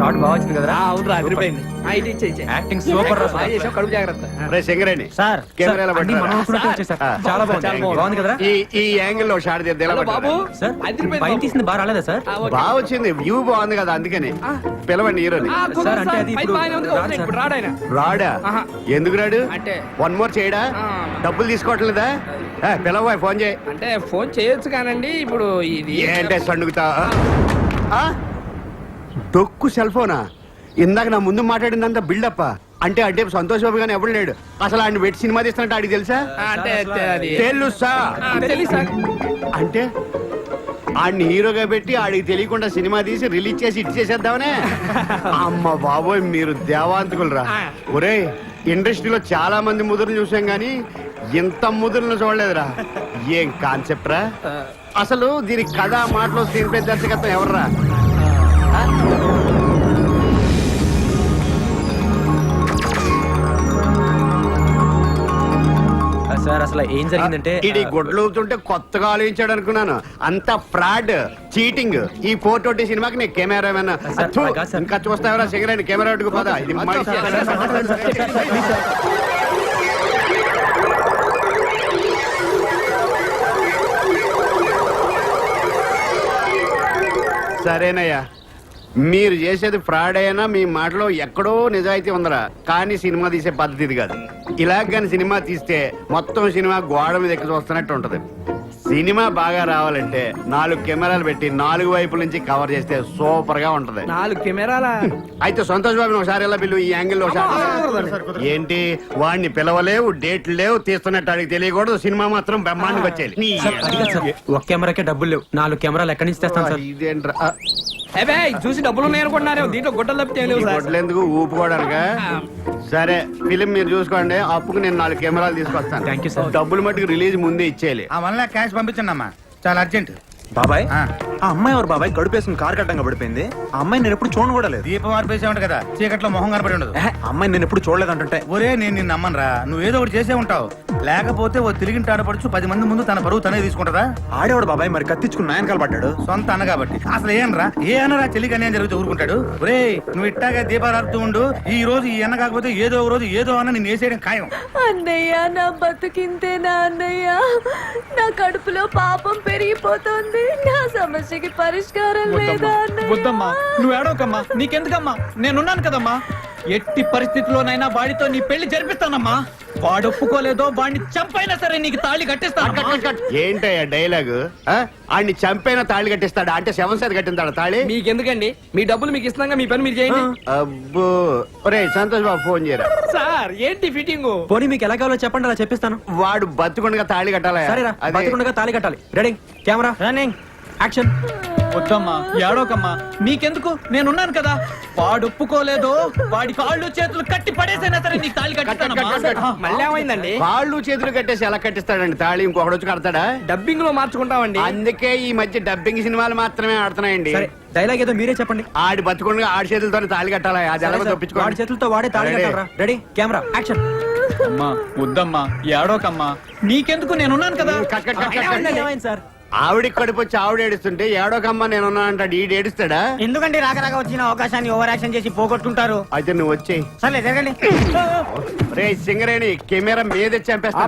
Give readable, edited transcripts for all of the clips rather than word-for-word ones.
Shot బాగా వచ్చింది కదరా? అవునరా అదిరిపోయింది. ఇది ఇచ్చే యాక్టింగ్ సూపర్ రా. బాగా చేసావు, కడుపు జాగ్రత్త. రే సింగరేణి సార్ కెమెరాలో అన్ని మనం అనుకున్నట్టు వచ్చేసారు. చాలా బాగుంది. చాలా బాగుంది. బాగుంది కదరా? ఈ యాంగిల్ లో షాట్ తీద్దాం. హలో బాబు, సార్ అదిరిపోయింది పైన బాబు. తీసింది బాగా రాలేదా సార్? ఓకే. బాగా వచ్చింది, వ్యూ బాగుంది కదా అందుకని పిలవండి హీరోని. కుదరదు సార్, అంటే సార్, అది పైన ఇప్పుడు బాగానే ఉంది, రాడు వదిలేయండి, సార్. ఇప్పుడు రాడాయన. రాడా? ఆహా. ఎందుకు రాడు? అంటే వన్ మోర్ చేయడా? ఆ. డబ్బులు తీసుకోవట్లేదా? పిలవ, ఫోన్ చేయి. అంటే ఫోన్ చేయొచ్చు కానండి ఇప్పుడు ఇది ఏంటే సండుగుతా డొక్కు సెల్ ఫోనా? ఇందాక నా ముందు మాట్లాడిందంతా బిల్డప్. అంటే అంటే సంతోష్ బాబు గానీ ఎవడు లేడు. అసలు ఆయన పెట్టి సినిమా తీస్తున్నట్టు ఆడికి తెలుసా? అంటే అది తెలుసా? తెలియదు సార్. అంటే ఆడిని హీరోగా పెట్టి ఆడికి తెలియకుండా సినిమా తీసి రిలీజ్ చేసి ఇట్ చేసేద్దామనే. అమ్మ బాబోయ్, మీరు దేవాంతకులు రా. ఒరే, ఇండస్ట్రీలో చాలా మంది ముదురులు చూసాం గానీ ఇంత ముదురులను చూడలేదురా. ఏం కాన్సెప్ట్ రా అసలు? దీనికి కథ, మాటలు, స్క్రీన్ ప్లే, దర్శకత్వం ఎవర్రా? సార్ అసలు ఏం జరిగిందంటే ఇది గొడ్లుతుంటే కొత్తగా ఆలోచించాడు అనుకున్నాను. అంత ఫ్రాడ్, చీటింగ్. ఈ 420 సినిమాకి నేను కెమెరామెన్. ఇంకా చూస్తావరా సిగరెట్ కెమెరా పెట్టుకు పోదా? ఇది సరేనయ్యా, మీరు చేసేది ఫ్రాడ్ అయినా మీ మాటలో ఎక్కడో నిజాయితీ ఉందరా. కానీ సినిమా తీసే పద్ధతి ఇది కాదు. ఇలాగ కానీ సినిమా తీస్తే మొత్తం సినిమా గోడ మీద ఎక్కి చూస్తున్నట్టు ఉంటది. సినిమా బాగా రావాలంటే 4 కెమెరాలు పెట్టి 4 వైపుల నుంచి కవర్ చేస్తే సూపర్ గా ఉంటది. 4 కెమెరాల అయితే సంతోష్ బాబు ఒకసారి ఎలా పిలువు, ఈ యాంగిల్ లో ఏంటి? వాడిని పిలవలేవు, డేట్లు లేవు, తీస్తున్నట్టు అడిగి తెలియకూడదు. సినిమా మాత్రం బ్రహ్మాండంగా వచ్చేది. ఒక కెమెరాకే డబ్బులు లేవు, 4 కెమెరాలు ఎక్కడి నుంచి తెస్తాను సార్? ఇదేంట్రా? అవే చూసి డబ్బులు ఉన్నాయి అనుకుంటున్నారు, దీంట్లో గుడ్డలు తప్పితే ఏం లేవు సార్. గొడ్లెందుకు, ఊపుకోవడానికా? సరే, ఫిలిం మీరు చూసుకోండి. అప్పుకు నేను 4 కెమెరాలు తీసుకొస్తాను. Thank you sir. డబ్బులు మట్టుకు రిలీజ్ ముందే ఇచ్చేయాలి. ఆ వల్ల క్యాష్ పంపించండి అమ్మా, చాలా అర్జెంట్. బాబాయ్, ఆ అమ్మాయి ఎవరు బాబాయ్? గడుపేసుకుని కారు కట్టంగా పడిపోయింది. ఆ అమ్మాయి నేను ఎప్పుడు చూడను కూడా లేదు. దీపం ఆర్పేసే ఉంటా కదా, చీకట్లో మొహం కనపడి ఉండదు. ఆ అమ్మాయి నేను ఎప్పుడు చూడలేదంటుంటే. ఒరే, నేను నిన్ను నమ్మనురా. నువ్వు ఏదో ఒకటి చేసే ఉంటావు. లేకపోతే ఓ తిరిగింటి ఆడపడుచు 10 మంది ముందు తన బరువు తనే తీసుకుంటారా? ఆడేవాడు బాబాయ్, మరి కత్తిచ్చుకుని నాయనకాలు పడ్డాడు. సొంత అన్న కాబట్టి. అసలు ఏనరా, ఏ అన్నరా చెల్లికి అన్యాయం జరిగితే ఊరుకుంటాడు? ఒరే, నువ్వు ఇట్టాగా దీపాలు ఆడుతూ ఉండు. ఈ రోజు ఈ అన్న కాకపోతే ఏదో ఒక రోజు ఏదో అన్న నేను వేసేయడం ఖాయం. అన్నయ్య, నా బతుకింతేనా అన్నయ్య? నా కడుపులో పాపం పెరిగిపోతుంది. నా సమస్యకి పరిష్కారం లేదా అన్నయ్య? వద్దమ్మా, నువ్వు ఏడవకమ్మా. నీకెందుకమ్మా, నేనున్నాను కదమ్మా. ఎట్టి పరిస్థితిలోనైనా వాడితో నీ పెళ్లి జరిపిస్తానమ్మా. వాడు ఒప్పుకోలేదో వాడిని చంపైనా సరే నీకు తాళి కట్టిస్తాను. ఏంటయ్యా డైలాగ్? ఆడిని చంపైనా తాళి కట్టిస్తాడా? అంటే 7 సార్ కట్టిందాడా తాళి? మీకెందుకండి, మీ డబ్బులు మీకు ఇస్తున్నాగా, మీ పని మీరు చేయండి. అబ్బో, ఒరే సంతోష్ బాబు ఫోన్ చేయరా. సార్ ఏంటి ఫిట్టింగ్? పోనీ మీకు ఎలా కావాలో చెప్పండి, అలా చెప్పిస్తాను. వాడు బతుకుండగా తాళి కట్టాలా? సరేరా, బతికుండగా తాళి కట్టాలి. Ready, camera running, action. వద్దమ్మా, ఏడవకమ్మా. నీకెందుకు, నేనున్నాను కదా. వాడు ఒప్పుకోలేదో వాడి కాళ్ళు చేతులు కట్టి పడేసైనా సరే నీకు తాళి కట్టిస్తానమ్మా. మళ్ళీ ఏమైందండి? కాళ్ళు చేతులు కట్టేసి ఎలా కట్టిస్తాడండి తాళి? ఇంకొకటి వచ్చి కడతాడా? డబ్బింగ్ లో మార్చుకుంటామండి. అందుకే ఈ మధ్య డబ్బింగ్ సినిమాలు మాత్రమే ఆడుతున్నాయండి. సరే, డైలాగ్ ఏదో మీరే చెప్పండి. ఆడి బతుకుండగా ఆడి చేతులతో తాళి కట్టాలా? అది ఎలా వాడి తప్పించుకోండి. చేతులతో వాడే తాళి కట్టాలరా. Ready, camera action. అమ్మా వద్దమ్మా, ఏడవకమ్మా. నీకెందుకు, నేనున్నాను కదా. Cut cut cut cut cut. ఏమైంది సార్? ఆవిడికి కడుపొచ్చి ఆవిడ ఏడుస్తుంటే ఏడోకమ్మ నేనున్నా అంటాడు. ఈడు ఏడుస్తాడా? ఎందుకంటే రాక వచ్చిన అవకాశాన్ని ఓవర్ యాక్షన్ చేసి పోగొట్టుకుంటారు. అయితే నువ్వు వచ్చేయి. సర్లే జరగండి. రే సింగరేణి, కెమెరా మీద చంపేస్తా.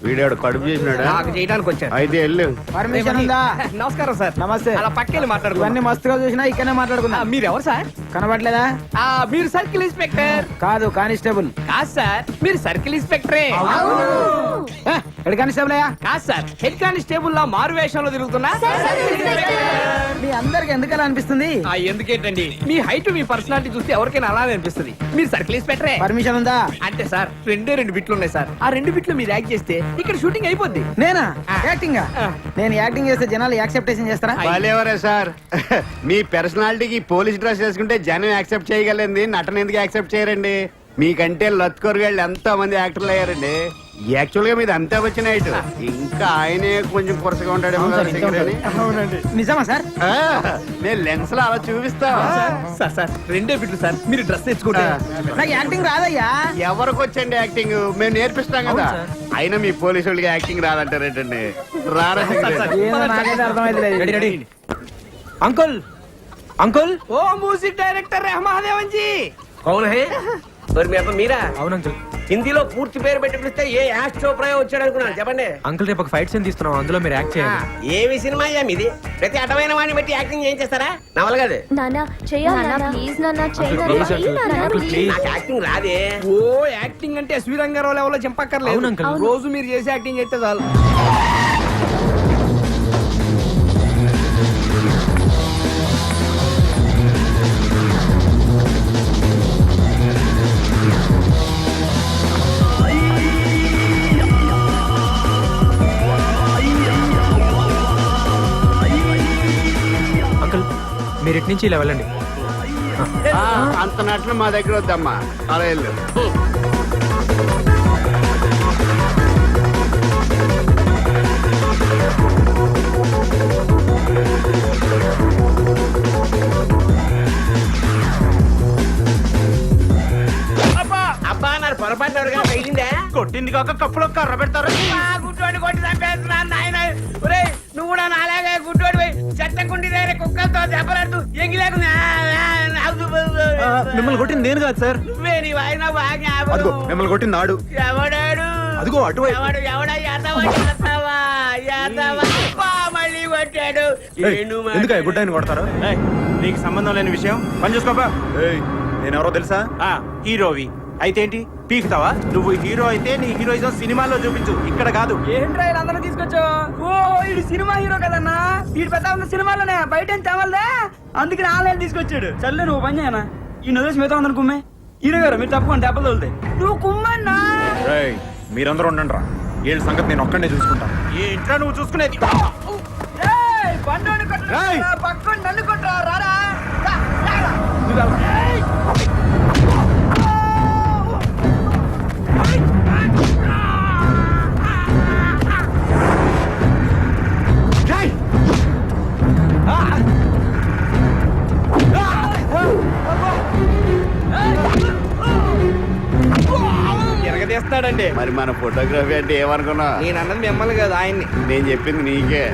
వీడాడు కడుపు చేసినాడా? నాకు చేయడానికి వచ్చారు. అయితే వెళ్ళు. పర్మిషన్ ఉందా? నమస్కారం సార్. నమస్తే. అలా పక్కెళ్ళి మాట్లాడుకో. ఇవన్నీ మస్తుగా చూసినా ఇక్కడనే మాట్లాడుకుందా. మీరు ఎవరు సార్? కనబడలేదా? మీరు సర్కిల్ ఇన్స్పెక్టర్ కాదు, కానిస్టేబుల్. కాదు సార్, మీరు సర్కిల్ ఇన్స్పెక్టరే. హెడ్ కానిస్టేబుల్ అయ్యా? కాదు సార్, హెడ్ కానిస్టేబుల్ లా మారు వేషంలో తిరుగుతున్నా. మీ అందరికి ఎందుకలా అనిపిస్తుంది? ఎందుకేంటండి, మీ హైట్ మీ పర్సనాలిటీ చూస్తే ఎవరికైనా అలానే అనిపిస్తుంది. మీరు సర్కిల్ ఇన్స్పెక్టరే. పర్మిషన్ ఉందా? అంటే సార్ 2 బిట్లు ఉన్నాయి సార్. ఆ 2 బిట్లు మీరు యాక్ట్ చేస్తే ఇక్కడ షూటింగ్ అయిపోద్ది. నేనా యాక్టింగ్? నేను యాక్టింగ్ చేస్తే జనాలు యాక్సెప్టేషన్ చేస్తారా? వాళ్ళెవరే సార్? మీ పర్సనాలిటీకి పోలీస్ డ్రెస్ వేసుకుంటే జనం యాక్సెప్ట్ చేయగలండి, నటన ఎందుకు యాక్సెప్ట్ చేయరండి? మీకంటే లత్కొరగాళ్ళు ఎంతో మంది యాక్టర్లు అయ్యారండి. యాక్చువల్ గా మీది అంతా వచ్చిన హైట్. ఇంకా ఆయనే కొంచెం కొరసగా ఉంటాడేమో. నిజమా సార్? నేను లెన్స్ లో అలా చూపిస్తా. సార్ సార్ 2 బిట్లు సార్, మీరు డ్రెస్ తెచ్చుకుంటే. నాకు యాక్టింగ్ రాదయ్యా. ఎవరికి వచ్చండి యాక్టింగ్? మేము నేర్పిస్తాం కదా. అయినా మీ పోలీసు వాళ్ళకి యాక్టింగ్ రాదంటారేంటండి? రారా? నాకైతే అర్థమైతే రెడీ రెడీ. అంకుల్ అంకుల్ ఓ म्यूजिक डायरेक्टर रहमान जी कौन है और मैं మీరా అవును అంకుల్. హిందీలో పూర్తి పేరు పెట్టి పిలిస్తే ఏ యాష్ చోప్రా వచ్చాడు అనుకున్నాను చెప్పండి అంకుల్ రేపు ఒక ఫైట్ సీన్ తీస్తున్నాం, అందులో మీరు యాక్ట్ చేయాలి. ఏమి సినిమా అయ్యా మీది ప్రతి అటమైన వాడిని బట్టి యాక్టింగ్ ఏం చేస్తారా నవల కాదు నానా చెయ్యాలి ప్లీజ్ నానా please, uncle. Uncle, please. నాకు యాక్టింగ్ రాదే ఓ యాక్టింగ్ అంటే ఎస్వి రంగారావు లెవెల్లో చంపక్కర్లేదు అవును, uncle. రోజు మీరు చేసే యాక్టింగ్ చేస్తే చాలు అంకుల్ మీరు ఇటు నుంచి ఇలా వెళ్ళండి. అంత నటన మా దగ్గర వద్దమ్మా, అలా వెళ్ళు. అబ్బా నాకు పొరపాటు ఎవరికైనా తగిలిందే కొట్టింది కాక కప్పులో కర్ర పెడతారు. గుడ్డోడి కొట్టి చంపేస్తున్నా నాయన ఒరే నువ్వు కూడా నాలాగే గుడ్డోడి పోయి చెత్త కుండి దగ్గర కుక్కలతో దెబ్బలాడుతూ ఎంగిలేకుండా మిమ్మల్ని కొట్టింది నేను కాదు సార్. నువ్వే నీ వాయిన బాగా అదిగో మిమ్మల్ని కొట్టింది నాడు. ఎవడాడు అదిగో అటువైపు. ఎవడా యాదవా అబ్బా, మళ్ళీ కొట్టాడు ఏయ్, ఎందుకు గుడ్డాయిని కొడతారు? నీకు సంబంధం లేని విషయం పని చూసుకోపా. నేనెవరో తెలుసా? హీరోవి అయితే ఏంటి పీకుతావా? నువ్వు హీరో అయితే నీ హీరోయిజం సినిమాల్లో చూపించు, ఇక్కడ కాదు. ఏంట్రా అందరూ తీసుకొచ్చావు? ఓ ఇది సినిమా హీరో కదన్నా, వీడు పెద్ద ఉన్న సినిమాలోనే బయట ఏం తేవాలదే, అందుకని ఆన్లైన్ తీసుకొచ్చాడు. చల్లే నువ్వు పని చేయనా, ఈ నదిలేసి మిగతా అందరు కుమ్మే. హీరో గారు మీరు తప్పకుండా దెబ్బలు తోలుతాయి, నువ్వు కుమ్మన్నా. మీరందరూ ఉండండి రా, వీళ్ళ సంగతి నేను ఒక్కడే చూసుకుంటా. ఏంట్రా నువ్వు చూసుకునేది? బండి కొట్టరా, పక్కన నన్ను కొట్టరా, రారా. ఎరగదీస్తాడండి మరి మన ఫోటోగ్రఫీ అంటే ఏమనుకున్నా? నేను అన్నది మిమ్మల్ని కదా ఆయన్ని నేను చెప్పింది నీకే.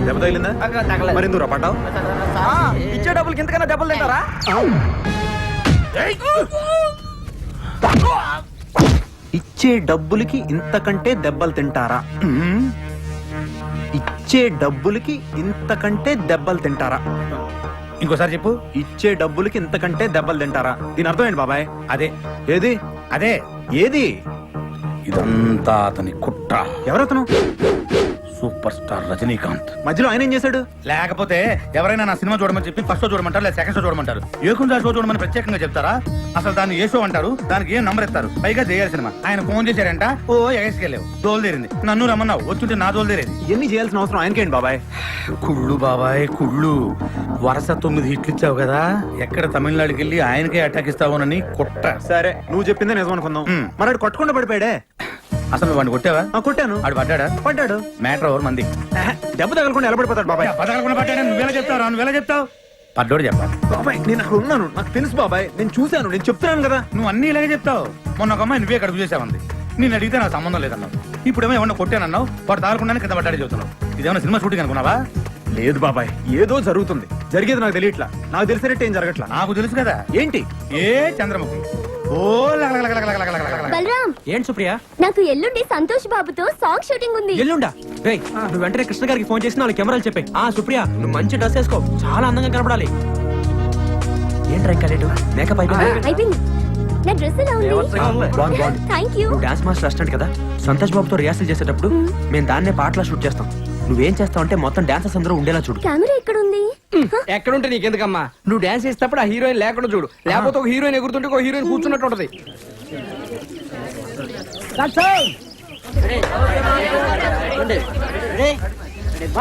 దెబ్బ తగిలిందా? మరి ఎందుకు పడ్డావు? ఇచ్చే డబ్బులకి ఇంతకన్నా డబ్బులు తింటారా? ఇచ్చే డబ్బులకి ఇంతకంటే దెబ్బలు తింటారా? ఇచ్చే డబ్బులకి ఇంతకంటే దెబ్బలు తింటారా? ఇంకోసారి చెప్పు. ఇచ్చే డబ్బులకి ఇంతకంటే దెబ్బలు తింటారా? దీని అర్థం ఏంటి బాబాయ్? అదే ఏది అదే ఏది? ఇదంతా అతని కుట్ర. ఎవరతను? Super star Rajinikanth. మధ్యలో ఆయన ఏం చేశాడు? లేకపోతే ఎవరైనా నా సినిమా చూడమని చెప్పి ఫస్ట్ షో చూడమంటారు, లేదా సెకండ్ షో చూడమంటారు. ఏకుందా షో చూడమని ప్రత్యేకంగా చెప్తారా? అసలు దాన్ని ఏ షో అంటారు, దానికి ఏం నంబర్ ఇస్తారు, పైగా చేయాలి సినిమా. ఆయన ఫోన్ చేశారంట, ఓ ఎగసుకెళ్ళావు, దోలు తీరింది. నన్ను రమ్మన్నావు, వచ్చుంటే నా దోలు తీరేది. ఇవన్నీ చేయాల్సిన అవసరం ఆయనకేంటి బాబాయ్? కుళ్ళు బాబాయ్ కుళ్ళు. వరుస 9 హిట్లు ఇచ్చావు కదా, ఎక్కడ తమిళనాడుకి వెళ్ళి ఆయనకే అటాక్ ఇస్తావునని కుట్ర. సరే నువ్వు చెప్పిందే నిజం అనుకుందాం. మరి ఆడు కొట్టకుండా పడిపోయాడే. అసలు వాడిని కొట్టావా? కొట్టాను. ఆడు పడ్డాడా? పడ్డాడు. మ్యాటర్ ఎవరు మంది? దెబ్బ తగలకుండా ఎలా పడిపోతాడు బాబాయ్? పదకొండు పడ్డాడా? నువ్వేలా చెప్తావు? నువ్వేలా చెప్తావు? పడ్డోడు చెప్పాలి. బాబాయ్ నేను అక్కడ ఉన్నాను, నాకు తెలుసు బాబాయ్, నేను చూశాను, నేను చెప్తున్నాను కదా. నువ్వు అన్ని ఇలాగే చెప్తావు. మొన్న ఒక అమ్మాయి నువ్వే కడుపు చేసావంది, నేను అడిగితే నాకు సంబంధం లేదన్నావు. ఇప్పుడేమో ఏమన్నా కొట్టానన్నావు, వాడు తాగకుండానే కింద పడ్డాడే చెబుతున్నావు. ఇదేమన్నా సినిమా షూటింగ్ అనుకున్నావా? లేదు బాబాయ్, ఏదో జరుగుతుంది, జరిగేది నాకు తెలియట్లా. నాకు తెలిసినట్టు ఏం జరగట్లా. నాకు తెలుసు కదా. ఏంటి? ఏ చంద్రముఖి ఓ బలరాం, ఏంటి సుప్రియ? నాకు ఎల్లుండి సంతోష్ బాబుతో సాంగ్ షూటింగ్ ఉంది. ఎల్లుండా? రేయ్ నువ్వు వెంటనే కృష్ణ గారికి ఫోన్ చేసి వాళ్ళ కెమెరాలు చెప్పే. సుప్రియ నువ్వు మంచి డ్రెస్ వేసుకో, చాలా అందంగా కనపడాలి. ఏంట్రా ఇంకా లేటు? మేకప్ అయిపోయింది? అయిపోయింది. నా డ్రెస్ ఎలా ఉంది? బాగుంది. Thank you. నువ్వు డాన్స్ మాస్టర్ అసిస్టెంట్ కదా, సంతోష్ బాబుతో రిహార్సల్ చేసేటప్పుడు మేము దాన్నే పాటలా షూట్ చేస్తాం. నువ్వేం చేస్తావు అంటే మొత్తం డాన్సర్స్ అందరూ ఉండేలా చూడు. కెమెరా ఎక్కడ ఉంది? ఎక్కడుంటే నీకెందుకమ్మా, నువ్వు డాన్స్ చేసేటప్పుడు ఆ హీరోయిన్ లేకుండా చూడు, లేకపోతే ఒక హీరోయిన్ ఎగురుతుంటే ఒక హీరోయిన్ కూర్చున్నట్టు ఉంటది.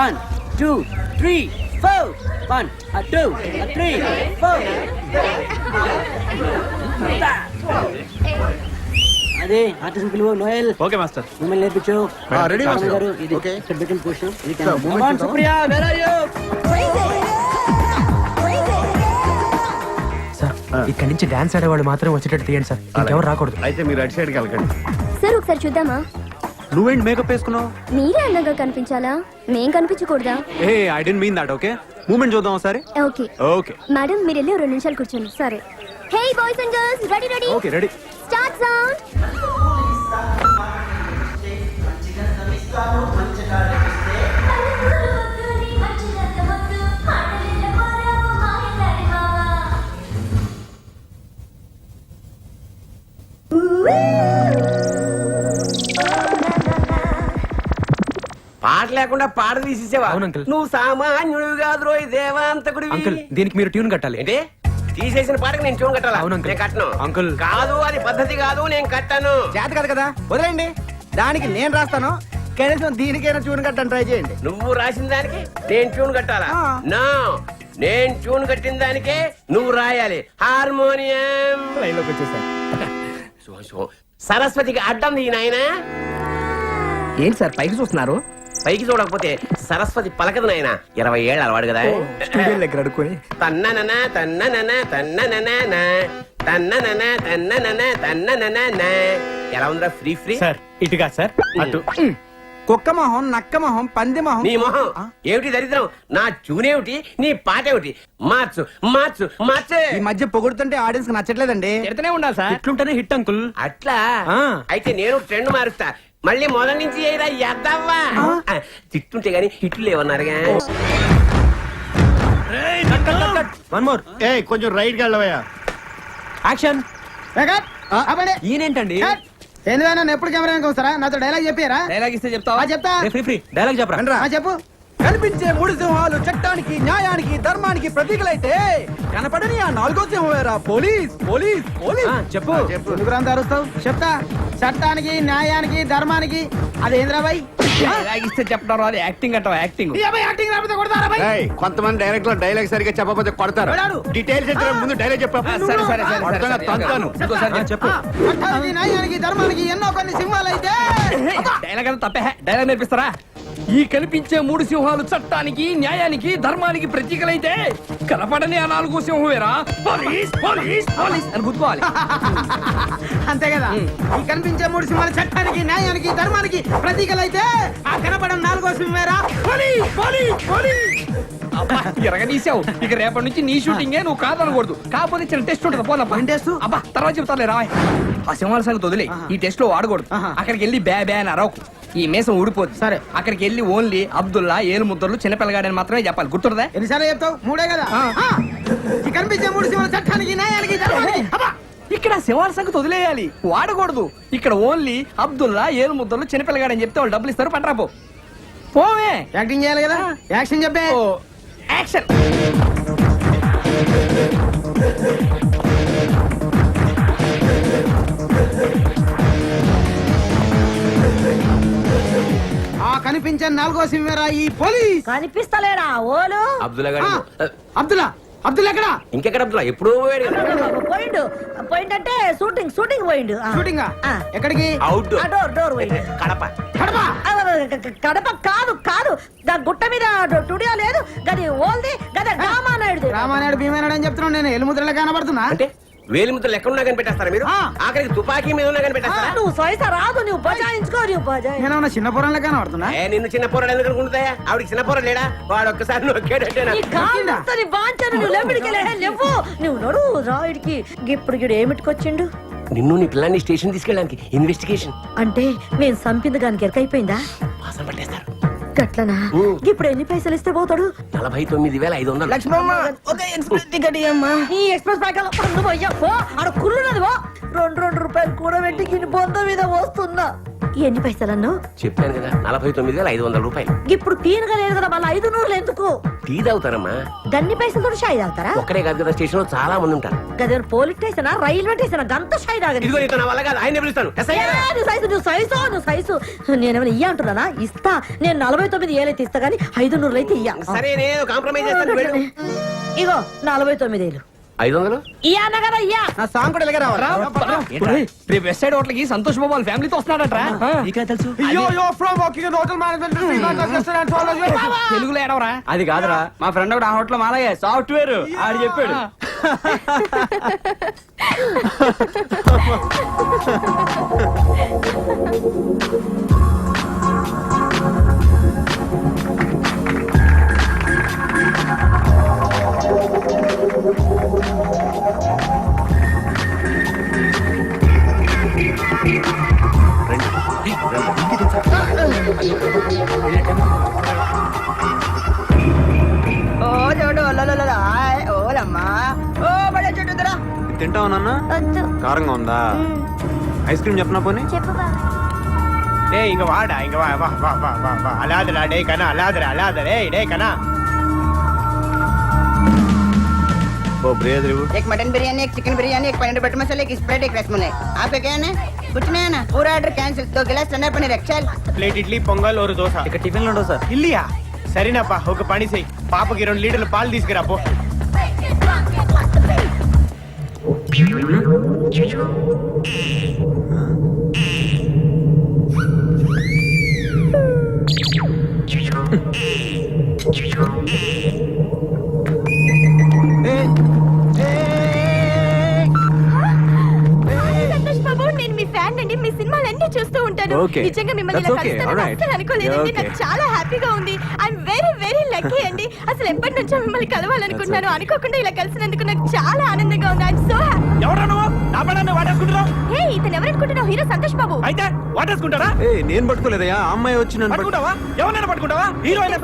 One, two, three, four. One, a two, a three, four. అదే ఆర్టిస్ట్ పిలువు నోయల్. Okay master. మిమ్మల్ని నేర్పించు. Ready master. గారు ఇది ఇక్కడ పెట్టిన పొజిషన్. ఇది camera. Supriya where are you? Sir ఇక్కడ నుంచి డాన్స్ ఆడేవాళ్ళు మాత్రం వచ్చేటట్టు తీయండి సార్ ఇంకెవరు రాకూడదు. అయితే మీరు అటు సైడ్కి వెళ్ళకండి. సార్ ఒకసారి చూద్దామా? నువ్వేంటి మేకప్ వేసుకున్నావు? మీరే అందంగా కనిపించాలా, మేం కనిపించకూడదా? ఏ I didn't mean that. Okay moment చూద్దాం ఒకసారి. ఓకే ఓకే మేడం, మీరు వెళ్ళి 2 నిమిషాలు కూర్చోండి. సరే. Hey boys and girls, ready ready okay ready. Start sound. పాట లేకుండా పాట తీసేసావా? అవును అంకుల్. నువ్వు సామాన్యుడు కాదు రోయ్ దేవాంతకుడివి. అంకుల్ దీనికి మీరు ట్యూన్ కట్టాలి. ఏంటి తీసేసిన పాటకు నేను ట్యూన్ కట్టాలా? అవును అంకుల్. నేను కట్టను. అంకుల్. కాదు, అది పద్ధతి కాదు, నేను కట్టాను. చేత కదా కదా వదిలేండి, దానికి నేను రాస్తాను. కనీసం దీనికైనా చూని కట్టని ట్రై చేయండి. నువ్వు రాసిన దానికి నేను ట్యూన్ కట్టాలా? నా నేను ట్యూన్ కట్టిన దానికే నువ్వు రాయాలి. హార్మోనియం లైన్లోకి వచ్చేసా. సరస్వతికి అడ్డం ఈ నాయన. ఏంటి సార్ పైకి చూస్తున్నారు? పైకి చూడకపోతే సరస్వతి పలకదు నాయన. 20 ఏళ్ళు అలవాడు కదా. స్టూడియో దగ్గర అడుక్కొని తన్ననన తన్ననన తన్ననన తన్ననన తన్ననన తన్ననన. ఎలా ఉందిరా ఫ్రీ ఫ్రీ? సార్ ఇటుగా సార్ అటు. కుక్క మొహం, నక్క మొహం, పంది మొహం. నీ మొహం ఏమిటి దరిద్రం? నా చూనేమిటి, నీ పాట ఏమిటి? మార్చు మార్చు మార్చు. ఈ మధ్య పొగుడుతుంటే ఆడియన్స్ కి నచ్చట్లేదండి. తిడుతూనే ఉండాలి సార్. ఇట్లుంటేనే hit uncle. అట్లా ఆ. అయితే నేను ట్రెండ్ మారుస్తా. మళ్ళీ మొదటి నుంచి ఏరా ఎద్దవ్వా. తిట్టుంటే గాని హిట్లు లేవన్నారుగా. వన్ మోర్ ఏ కొంచెం రైట్ కి వెళ్ళవయ్యా. యాక్షన్. ఈయనేంటండి? ఏంది నన్ను ఎప్పుడు కెమెరా వస్తారా? నాతో డైలాగ్ చెప్పారా? డైలాగ్ ఇస్తే చెప్తావా? చెప్తా. ఫ్రీ ఫ్రీ డైలాగ్ చెప్పరా. చెప్పు. కనిపించే 3 సింహాలు చట్టానికి, న్యాయానికి, ధర్మానికి ప్రతీకలైతే కనపడని ఆ 4వ సింహం వేరా పోలీస్ పోలీస్ పోలీస్. చెప్పు. ఎందుకు అరుస్తావు? చెప్తా. చట్టానికి, న్యాయానికి, ధర్మానికి. అదేంద్రాబాయ్ డైలాగ్ ఇస్తే చెప్పడం రాదు, యాక్టింగ్ అంటావా? యాక్టింగ్. యాక్టింగ్ రాకపోతే కొడతారా బాయ్? ఏయ్, కొంతమంది డైరెక్టర్ డైలాగ్ సరిగ్గా చెప్పకపోతే కొడతారు. కొడాడు. డీటెయిల్స్ ఇచ్చే ముందు డైలాగ్ చెప్పు. సరే సరే సరే కొడతాను, తంతాను. చెప్పు. చట్టానికి, న్యాయానికి, ధర్మానికి ఎన్నో కొన్ని సింహాలైతే డైలాగ్ అంతా తప్పే. డైలాగ్ నేర్పిస్తారా? ఈ కనిపించే 3 సింహాలు చట్టానికి, న్యాయానికి, ధర్మానికి ప్రతీకలైతే కనపడని ఆ 4వ సింహం వేరా పోలీస్ పోలీస్ పోలీస్ అని గుర్తుకోవాలి. అంతే కదా. ఈ కనిపించే 3 సింహాలు చట్టానికి, న్యాయానికి, ధర్మానికి ప్రతీకలైతే ఆ కనపడం 4వ సింహం వేరా పోలీస్ పోలీస్ పోలీస్. అబ్బా ఎరగదీసావు. ఇక రేపటి నుంచి నీ షూటింగే, నువ్వు కాదనకూడదు. కాకపోతే చిన్న టెస్ట్ ఉంటుంది. పోలప్ప టెస్ట్? అబ్బా తర్వాత చెప్తాలే రా. ఆ సింహాల సంగతి వదిలే. ఈ టెస్ట్ లో వాడకూడదు. అక్కడికి వెళ్ళి బ్యా బ్యా అని అరవకు. ఈ మేసం ఊడిపోద్ది. సరే. అక్కడికి వెళ్ళి ఓన్లీ అబ్దుల్లా, ఏలు ముద్దలు, చిన్నపిల్లగాడని మాత్రమే చెప్పాలి. గుర్తుందా? ఎన్నిసార్లు చెప్తావు? 3 కదా. ఈ కనిపించే 3 సింహాలు చట్టానికి, న్యాయానికి, ధర్మానికి. అబ్బా ఇక్కడ సింహాల సంగతి వదిలేయాలి, వాడకూడదు. ఇక్కడ ఓన్లీ అబ్దుల్లా, ఏలు ముద్దలు, చిన్నపిల్లగాడని చెప్తే వాళ్ళు డబ్బులు ఇస్తారు. పంటరా పో. పోవే. యాక్టింగ్ చేయాలి కదా. యాక్షన్ చెప్పే. ఓ యాక్షన్. ఆ కనిపించే 4వ సింహం వేరా ఈ పోలీస్. కనిపిస్తలేడా ఓలు? అబ్దుల్లా గారు అబ్దుల్లా అబ్దుల్లా ఎక్కడ? ఇంకెక్కడ అబ్దుల్లా? ఎప్పుడూ పోయాడు కదా. పోయిండు. పోయిండంటే షూటింగ్ పోయిండు. షూటింగా? ఆ. ఎక్కడికి? అవుట్ ఆ డోర్ పోయిండు. కడప. కడప. కడప కాదు దాని గుట్ట మీద స్టూడియో లేదు. గది ఓల్ది గది రామానాయుడు. రామానాయుడు భీమానాయుడు అని చెప్తున్నావు. నేను ఎలుముద్రలో కనబడుతున్నా. అంటే వేలిముద్రలు ఎక్కడ ఉన్నా కనిపెట్టేస్తారా మీరు? ఆఖరికి తుపాకీ మీద ఉన్నా కనిపెట్టేస్తారా? నువ్వు సైసా రాదు, నువ్వు బజాయించుకో. నువ్వు బజాయి. నేను చిన్న పొరంలో కనబడుతున్నా. నిన్ను చిన్న పోరాడు ఎందుకు అనుకుంటాయా? ఆవిడికి చిన్న పోరాడు లేడా? వాడు ఒక్కసారి నొక్కాడంటేనా? నీ కాంతని బాంచను నువ్వు లెమ్మిడికెళ్ళే లేవు. నువ్వు నడు రాయుడికి. ఇప్పుడు గిడు ఏమిటికొచ్చిండు? నిన్ను నీ పిల్లాన్ని స్టేషన్ తీసుకెళ్ళడానికి ఇన్వెస్టిగేషన్. అంటే నేను సంపింది గానికి ఎరకైపోయిందా? వాసన పట్టేస్తారు. గట్లనా? ఇప్పుడు ఎన్ని పైసలు ఇస్తే పోతాడు? 49,500. లక్ష్మమ్మ ఒక ఎక్స్ప్రెస్ టికెట్ ఇయ్యమ్మా. ఈ ఎక్స్ప్రెస్ ప్యాక్ పోయ్యా పో. ఆడ కుళ్ళున్నది పో. 2 రూపాయలు కూడా పెట్టి గిన్ని బొంద మీద వస్తున్నా. ఎన్ని పైసలన్ను? చెప్పాను కదా 49,500 రూపాయలు. ఇప్పుడు తీనగా లేదు కదా, మళ్ళీ 500 ఎందుకు? టీ తాగుతారమ్మా. గన్ని పైసలతో షాయి తాగుతారా? ఒక్కడే కాదు కదా, స్టేషన్ లో చాలా మంది ఉంటారు. గదే పోలీస్ స్టేషన్, రైల్వే స్టేషన్ గంత షాయి తాగని. ఇదిగో నీతో నా వల్ల కాదు, ఆయన పిలుస్తాను. ఎస్ఐ గారు. నువ్వు సైజు నేనేమైనా ఇయ్య అంటున్నానా? ఇస్తా. నేను 49 ఏలైతే ఇస్తా గానీ 500 అయితే ఇయ్య. సరే నేను కాంప్రమైజ్ చేస్తాను. వెళ్ళు. ఇగో 49 ఏలు 500. ఇయ్య అన్న కదా ఇయ్య. నా సాంగ్ కూడా ఇలాగే రావాలి. రేపు వెస్ట్ సైడ్ హోటల్కి సంతోష్ బాబు వాళ్ళ ఫ్యామిలీతో వస్తున్నాడట్రా. నీకే తెలుసు. తెలుగులో ఏడవరా? అది కాదురా, మా ఫ్రెండ్ ఒకటి ఆ హోటల్ మాలయ్య సాఫ్ట్వేర్ ఆడు చెప్పాడు. ఓ చూడు ఓలమ్మా ఓ బడే చూడుదరా తింటావు నాన్న కారంగా ఉందా ఐస్ క్రీమ్ చెప్పనా పోనీ டே இங்க வாடா இங்க வா வா வா வா வா வா அலாதடா டேய் கண்ணா அலாதடா டேய் கண்ணா ఓ బ్రేదర్ ఇవ్వు. एक मटन बिरयानी एक चिकन बिरयानी एक पनीर बटर मसाला एक स्प्रेड एक रसमलाई आपका क्या है कुछ नहीं है ना पूरा ऑर्डर कैंसिल 2 गिलास ठंडा पनीर चल ప్లేట్ ఇడ్లీ పొంగల్ ఒక దోశ ఇక్కడ టిఫిన్లు ఉండవు సార్. ఇల్లియా సరేనప్పా ఒక పని చెయ్యి పాపకి 2 లీటర్ల పాలు తీసుకురా పో సంతోష్ బాబు నేను మీ ఫ్యాన్ అండి మీ సినిమాలన్నీ చూస్తూ ఉంటాను Okay. నిజంగా మిమ్మల్ని That's ఇలా okay. కలుస్తానని Alright. అస్సలు అనుకోలేదండి Yeah, okay. నాకు చాలా హ్యాపీగా ఉంది ఐఎమ్ వెరీ వెరీ లక్కీ అండి అసలు ఎప్పటి నుంచో మిమ్మల్ని కలవాలనుకుంటున్నాను అనుకోకుండా ఇలా కలిసినందుకు నాకు చాలా ఆనందంగా ఉంది ఐఎమ్ సో హ్యాపీ ఎవరా నువ్వు నా పడాన్ని వాడేసుకుంటున్నావు హే ఇతను ఎవరనుకుంటున్నావు హీరో సంతోష్ బాబు అయితే వాడేసుకుంటారా నేను పట్టుకోలేదయ్యా అమ్మాయి వచ్చి నన్ను పట్టుకుంటావా ఎవరైనా పట్టుకుంటావా హీరోయిన్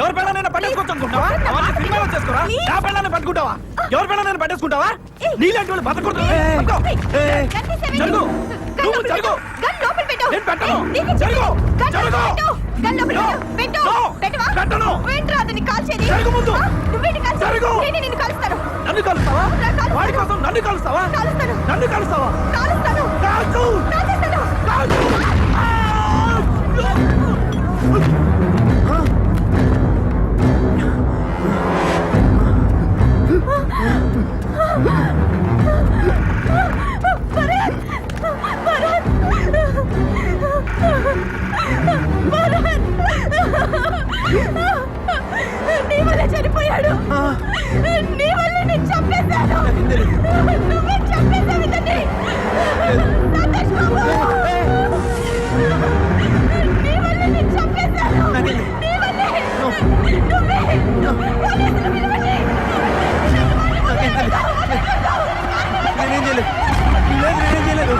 ఎవరి పెళ్ళనైనా పట్టేసుకోవచ్చు అనుకుంటావా అవన్నీ సినిమాలో చేసుకోరా నా పెళ్ళని పట్టుకుంటావా ఎవరి పెళ్ళనైనా పట్టేసుకుంటావా నీలాంటి వాళ్ళు బతకూడదు జరుగు నువ్వు జరుగు గన్ లోపల పెట్టు నేను పెట్టను. నీకు జరుగు. గన్ జరుగు. పెట్టు. గన్ లోపల No. పెట్టు No. పెట్టవా పెట్టను. వెంట్రా అతన్ని కాల్చేది జరుగు ముందు. నువ్వేంటి కాల్చేది జరుగు. నేను నిన్ను కాలుస్తాను నన్ను కలుస్తావా నా కాలుస్తాను. వాడి కోసం నన్ను కలుస్తావా కాలుస్తాను. నన్ను కలుస్తావా కాలుస్తాను కాల్చు కాల్చేస్తాను కాల్చు భరత్ భరత్ భరత్ నీ వల్ల చనిపోయాడు నీ వల్ల నేను చంపేశాను నువ్వే చంపేశావు ఇతన్ని సంతోష్ బాబు నీ వల్ల నేను చంపేశాను నీ వల్లే నువ్వే పోలీసులు పిలవండి నేనేం చేయలేదు నేనేం చేయలేదు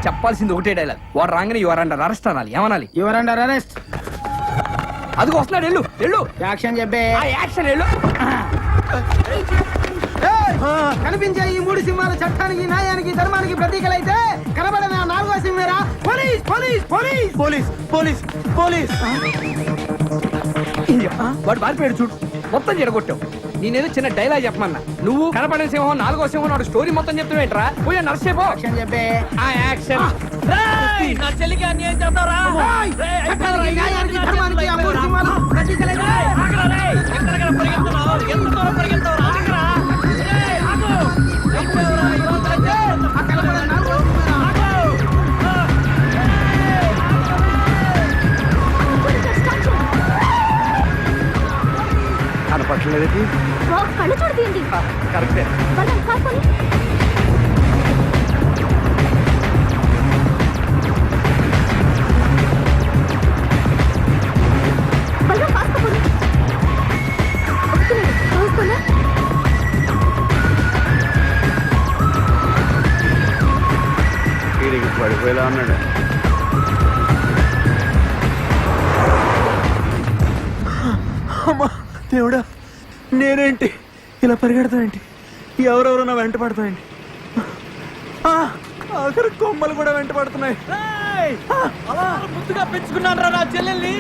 చెప్పాల్సింది ఒకటే డైలాగ్ వాడు రాగానే యువర్ అండర్ అరెస్ట్ అనాలి ఏమనాలి యువర్ అండర్ అరెస్ట్ అదిగో వస్తున్నాడు వెళ్ళు వెళ్ళు యాక్షన్ చెప్పే ఆ యాక్షన్ వెళ్ళు కనిపించే ఈ 3 సింహాలు చట్టానికి న్యాయానికి ధర్మానికి ప్రతీకలైతే కనబడిన 4వ సింహేరా police police police police police police వాడు పారిపోయాడు చూడు మొత్తం జరగొట్టావు నేనేదో చిన్న డైలాగ్ చెప్పమన్నా నువ్వు కనపడిన సింహం 4వ సింహం నాడు స్టోరీ మొత్తం చెప్తావేంట్రా పోయా నర్సేపో యాక్షన్ చెప్పే ఆ యాక్షన్ నా చెల్లికి అన్యాయం చేస్తారా చట్టానికి న్యాయానికి ధర్మానికి ఆ 3 సింహాలు ప్రతీకలైతే కనపట్లేదు కళ్ళు చూడతీయండి కరెక్టే వాళ్ళని కాల్కొని బలం కాసుకోండి కాసుకోనా వీడికి పడిపోయేలా ఉన్నాడు. అమ్మా దేవుడా నేనేంటి ఇలా పరిగెడతానండి ఎవరెవరో నా వెంట పడతాయండి ఆఖరి కొమ్మలు కూడా వెంట పడుతున్నాయి ముద్దుగా పెంచుకున్నాను రా నా చెల్లెల్ని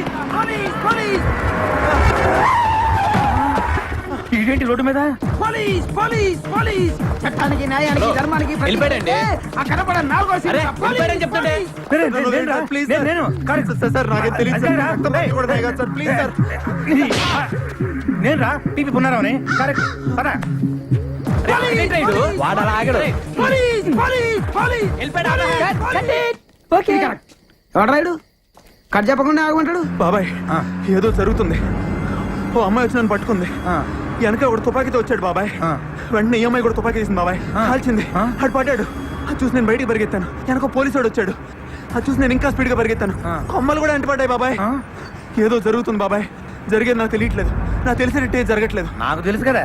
ఇదేంటి రోడ్డు మీద పోలీస్ పోలీస్ పోలీస్ చట్టానికి న్యాయానికి ధర్మానికి వెళ్ళిపోయాడండి. ఆ కనపడ 4వ అరే, సింహ వెళ్ళిపోయాడని చెప్తుంటే. ప్లీజ్ సార్ నాకే తెలియదు సార్ ప్లీజ్ సార్ నేను రా టీపీ పున్నారావుని కరెక్ట్ పద వాడు అలా ఆగడు. ఓకే ఎవడరాడు కట్ చెప్పకుండా ఆగమంటాడు. బాబాయ్ ఏదో జరుగుతుంది. ఓ అమ్మాయి వచ్చి నన్ను పట్టుకుంది. వెనక ఒకడు తుపాకీతో వచ్చాడు బాబాయ్. వెంటనే ఈ అమ్మాయి కూడా తుపాకీ తీసింది బాబాయ్. కాల్చింది. అటు పడ్డాడు. అది చూసి నేను బయటికి పరిగెత్తాను. వెనక పోలీసు వాడు వచ్చాడు. అది చూసి నేను ఇంకా స్పీడ్ గా పరిగెత్తాను. కొమ్మలు కూడా అంటపడ్డాయి బాబాయ్. ఏదో జరుగుతుంది బాబాయ్. జరిగేది నాకు తెలియట్లేదు. నాకు తెలిసినట్టే జరగట్లేదు. నాకు తెలుసు కదా,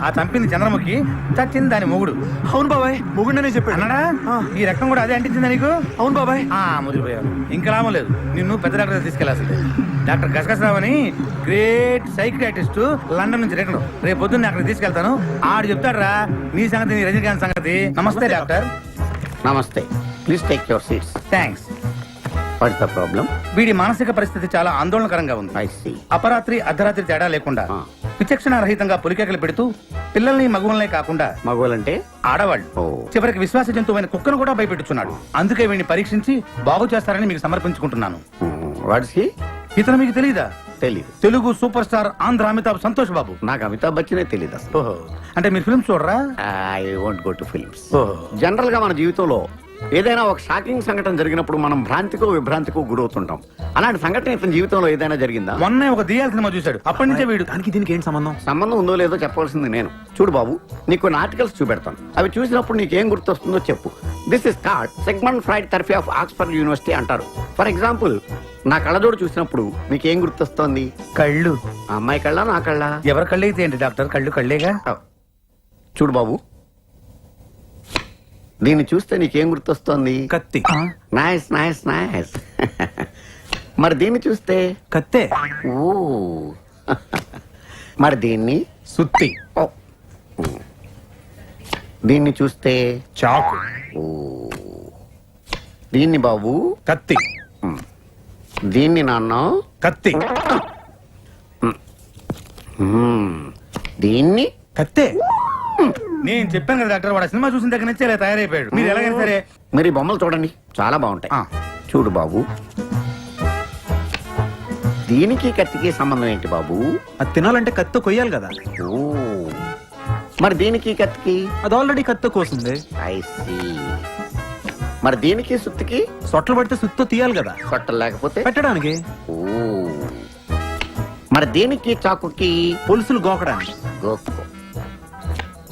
ఆ చంపింది చంద్రముఖి, చచ్చింది దాని మొగుడు. అవును బాబాయ్, మొగుండనే చెప్పాడు. అన్నాడా? ఈ రక్తం కూడా అదే అంటించిందా నీకు? అవును బాబాయ్. ముదిరిపోయావు. ఇంకా లాభం లేదు, నిన్ను పెద్ద డాక్టర్ తీసుకెళ్లాల్సిందే. డాక్టర్ గసగసరావు అని గ్రేట్ సైకియాట్రిస్ట్, లండన్ నుంచి రిటర్న్. రేపు పొద్దున్న అక్కడికి తీసుకెళ్తాను. ఆడు చెప్తాడురా నీ సంగతి, నీ రజనీకాంత్ సంగతి. నమస్తే డాక్టర్. నమస్తే, please take your seats. Thanks. What's the problem? వీడి మానసిక పరిస్థితి చాలా ఆందోళనకరంగా ఉంది. I see. అపరాత్రి అర్ధరాత్రి తేడా లేకుండా విచక్షణ రహితంగా పులికేకలు పెడుతూ పిల్లల్ని మగువలనే కాకుండా మగవాళ్ళంటే ఆడవాళ్ళు ఓ. చివరికి విశ్వాస జంతువైన కుక్కను కూడా భయపెట్టుచున్నాడు. అందుకే వీడిని పరీక్షించి బాగు చేస్తారని మీకు సమర్పించుకుంటున్నాను. Watts he? ఇతను మీకు తెలియదా? తెలీదు. Telugu super star Andhra Amitabh Santosh Babu. నాకు అమితాబ్ బచ్చనే తెలీదు అసలు. ఓహో, అంటే మీరు ఫిల్మ్స్ చూడరా? I won't go to films. ఓహో. జనరల్ గా మన జీవితంలో ఏదైనా ఒక షాకింగ్ సంఘటన జరిగినప్పుడు మనం భ్రాంతికో విభ్రాంతికో గురవుతుంటాం. అలాంటి సంఘటన ఇతని జీవితంలో ఏదైనా జరిగిందా? మొన్నే ఒక దియాల సినిమా చూశాడు. అప్పటి నుంచే వీడు దానికి దీనికి ఏంటి సంబంధం? సంబంధం ఉందో లేదో చెప్పవలసింది నేను. చూడు బాబు, నీకు కొన్ని ఆర్టికల్స్ చూపెడతాను. అవి చూసినప్పుడు నీకేం గుర్తొస్తుందో చెప్పు. This is card Sigmund Freud therapy of Oxford university అంటారు. ఫర్ ఎగ్జాంపుల్, నా కళ్ళజోడు చూసినప్పుడు నీకేం గుర్తొస్తోంది? కళ్ళు. ఆ అమ్మాయి కళ్ళ, నా కళ్ళ? ఎవరి కళ్ళు అయితే ఏంటి డాక్టర్, కళ్ళు కళ్ళేగా. చూడు బాబు, దీన్ని చూస్తే నీకేం గుర్తొస్తోంది? కత్తి. Nice nice nice. మరి దీన్ని చూస్తే? కత్తే. ఓ. మరి దీన్ని? సుత్తి. ఓ. దీన్ని చూస్తే? చాకు. ఓ. దీన్ని బాబు? కత్తి. దీన్ని నాన్న? కత్తి. దీన్ని? కత్తే. నేను చెప్పాను కదా డాక్టర్, వాడు సినిమా చూసిన దగ్గర నుంచి ఇలా తయారైపోయాడు. మీరు ఎలాగైనా సరే మరి ఈ బొమ్మలు చూడండి, చాలా బాగుంటాయి. చూడు బాబు, దీనికి కత్తికి సంబంధం ఏంటి బాబు? అది తినాలంటే కత్తి కొయ్యాలి కదా. ఓ. మరి దీనికి కత్తికి? అది ఆల్రెడీ కత్తి కోసింది. I see. మరి దీనికి సుత్తికి? సొట్టలు పడితే సుత్తో తీయాలి కదా. సొట్టలు లేకపోతే పెట్టడానికి. ఓ. మరి దీనికి చాకుకి? పులుసులు గోకడానికి. గోక్కో.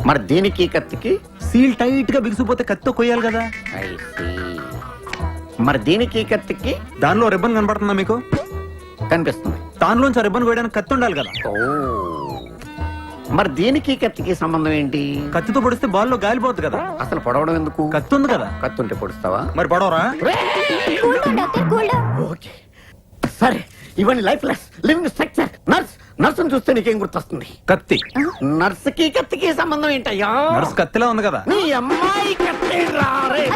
మరి దీనికి కత్తికి? సీల్ టైట్ గా బిగిసిపోతే కత్తితో కొయ్యాలి కదా. I see. మరి దీనికి కత్తికి? దానిలో రిబ్బన్ కనబడుతుందా మీకు? కనిపిస్తుంది. దానిలోంచి రిబ్బన్ కోయడానికి కత్తి ఉండాలి కదా. ఓ. మరి దీనికి కత్తికి సంబంధం ఏంటి? కత్తితో పొడిస్తే బాల్లో గాలిపోతుంది కదా. అసలు పొడవడం ఎందుకు? కత్తి ఉంది కదా. కత్తి ఉంటే పొడుస్తావా? మరి పొడవరా? ఓకే, సరే. ఇవన్నీ lifeless living structure. Nurse, నర్సును చూస్తే నీకేం గుర్తొస్తుంది? కత్తి. నర్సుకి కత్తికి సంబంధం ఏంటయ్యా? నర్స్ కత్తిలా ఉంది కదా. నీ అమ్మాయి కత్తి రారే.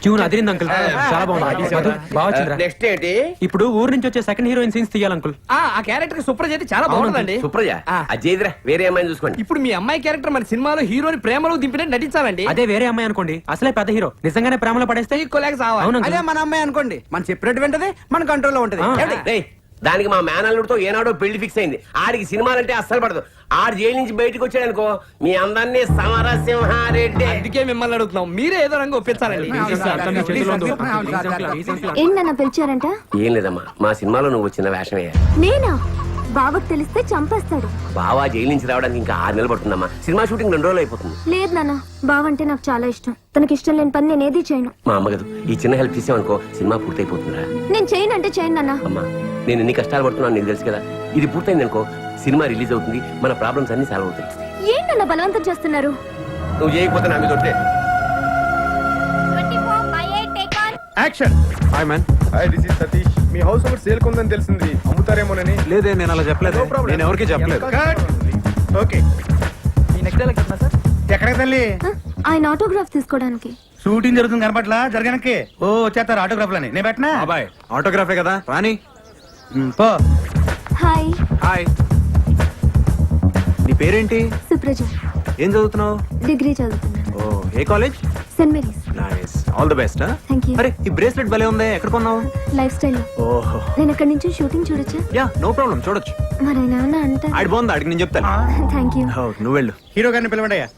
ట్యూన్ అదిరింది అంకుల్, చాలా బాగుంది. మధు, బాగా వచ్చిందిరా. నెక్స్ట్ ఏంటి? ఇప్పుడు ఊరు నుంచి వచ్చే సెకండ్ హీరోయిన్ సీన్స్ తీయాలి అంకుల్. ఆ క్యారెక్టర్ సుప్రజ అయితే చాలా బాగుందండి. సుప్రజ అజయ్దిరా, వేరే అమ్మాయిని చూసుకోండి. ఇప్పుడు మీ అమ్మాయి క్యారెక్టర్ మన సినిమాలో హీరోని ప్రేమలో దింపినట్టు నటించాలండి. అదే వేరే అమ్మాయి అనుకోండి, అసలే పెద్ద హీరో, నిజంగానే ప్రేమలో పడేస్తే ఈక్వలేక సావాలి. అవును అంకుల్. అదే మన అమ్మాయి అనుకోండి, మనం చెప్పినట్టు వింటది, మన కంట్రోల్లో ఉంటది. ఆ. ఏమండి? రేయ్, దానికి మా మేనల్లుడితో ఏనాడో పెళ్లి ఫిక్స్ అయింది. ఆడికి సినిమాలంటే అస్సలు పడదు. ఆడు జైలు నుంచి బయటకు వచ్చాడనుకో, మీ అందరినీ సమరసింహారెడ్డి. అందుకే మిమ్మల్ని అడుగుతున్నాం, మీరే ఏదో రంగు ఒప్పించాలండి. ఏంటన్నా పిలిచారంట? ఏం లేదమ్మా, మా సినిమాలో నువ్వు వచ్చిన వేషమే. నేనా? బావకు తెలిస్తే చంపేస్తాడు. బావా జైలు నుంచి రావడానికి ఇంకా 6 నెలలు పడుతుందమ్మా. సినిమా షూటింగ్ 2 రోజులు అయిపోతుంది. లేదు నాన్న, బావంటే నాకు చాలా ఇష్టం. తనకి ఇష్టం లేని పని నేను ఏది చేయను. మా అమ్మ కదా, ఈ చిన్న హెల్ప్ చేసావనుకో సినిమా పూర్తయిపోతుందిరా. నేను చేయను అంటే చేయను నాన్న. అమ్మా, నేను ఎన్ని కష్టాలు పడుతున్నాను నీకు తెలుసు కదా. ఇది పూర్తయింది అనుకో, సినిమా రిలీజ్ అవుతుంది, మన ప్రాబ్లమ్స్ అన్ని సాల్వ్ అవుతాయి. ఏంటన్నా బలవంతం చేస్తున్నారు? నువ్వు చేయకపోతే నా మీద ఒట్టే. Action. Hi man. Hi, this is Satish. మీ హౌస్ ఒకటి సేల్ కొందని తెలిసింది, అమ్ముతారేమోనని. లేదే, నేను అలా చెప్పలేదు. నేను ఎవరికి చెప్పలేదు. ఓకే, ఎక్కడికి తల్లి? ఆయన ఆటోగ్రాఫ్ తీసుకోవడానికి. షూటింగ్ జరుగుతుంది కనపట్లా, జరగనక్కి. ఓ వచ్చేస్తారు ఆటోగ్రాఫ్లని. నేను పెట్టనా? బాబాయ్, ఆటోగ్రాఫే కదా, రాని. పో. హాయ్. హాయ్. నీ పేరేంటి? సుప్రజ. ఏం చదువుతున్నావు? డిగ్రీ చదువుతున్నాను. ఓ, ఏ college? Saint Mary's. Nice, all the best. Thank you. అరే ఈ బ్రేస్లెట్ భలే ఉంది, ఎక్కడ కొన్నావు? Lifestyle. ఓహో, నేను అక్కడి నుంచి షూటింగ్ చూడొచ్చా? యా నో ప్రాబ్లం, చూడొచ్చు. మరి ఆయన ఏమన్నా అంటారు? ఆడి బాగుంది, ఆడికి నేను చెప్తాను. Thank you. ఓ, నువ్వు వెళ్ళు. హీరో గారిని పిలవండి అయ్యా.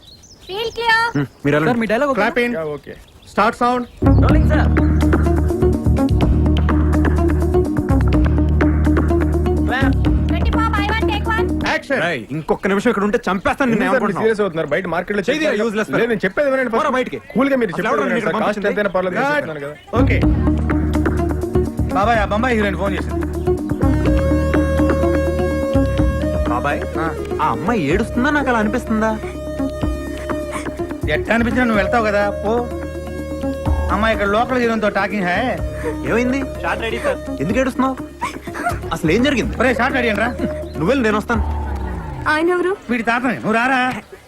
మీరు వెళ్ళండి. మీ dialogue clap in. Okay. Start sound. Rolling sir. Action. రేయ్, ఇంకొక నిమిషం ఇక్కడ ఉంటే చంపేస్తాను నిన్ను. ఏమనుకుంటున్నావు? సీరియస్ అవుతున్నారు బయట మార్కెట్ లో చేయి, useless fellow. నేను చెప్పేది వినండి పోరా బయటికి. కూల్ గా మీరు అసలు ఎవరు చెప్పేది ఇక్కడ వినండి. కాస్ట్ పంపించింది? ఎంతైనా పర్లేదు నేను చెప్తున్నాను కదా. ఓకే. బాబాయ్ ఆ బొంబాయి హీరోయిన్ ఫోన్ చేసింది. బాబాయ్, ఆ అమ్మాయి ఏడుస్తుందా నాకు అలా అనిపిస్తుందా? ఎట్లా అనిపించినా నువ్వు వెళ్తావు కదా, పో. అమ్మాయి ఇక్కడ లోకల్ హీరోయిన్ తో టాకింగ్ హై. ఏమైంది? Short ready sir. ఎందుకు ఏడుస్తున్నావు? అసలు ఏం జరిగింది? ఒరే షార్ట్ అడిగాను రా. నువ్వు వెళ్ళు, నేను వస్తాను. ఆయన ఎవరు? వీడి తాతని నువ్వు రారా.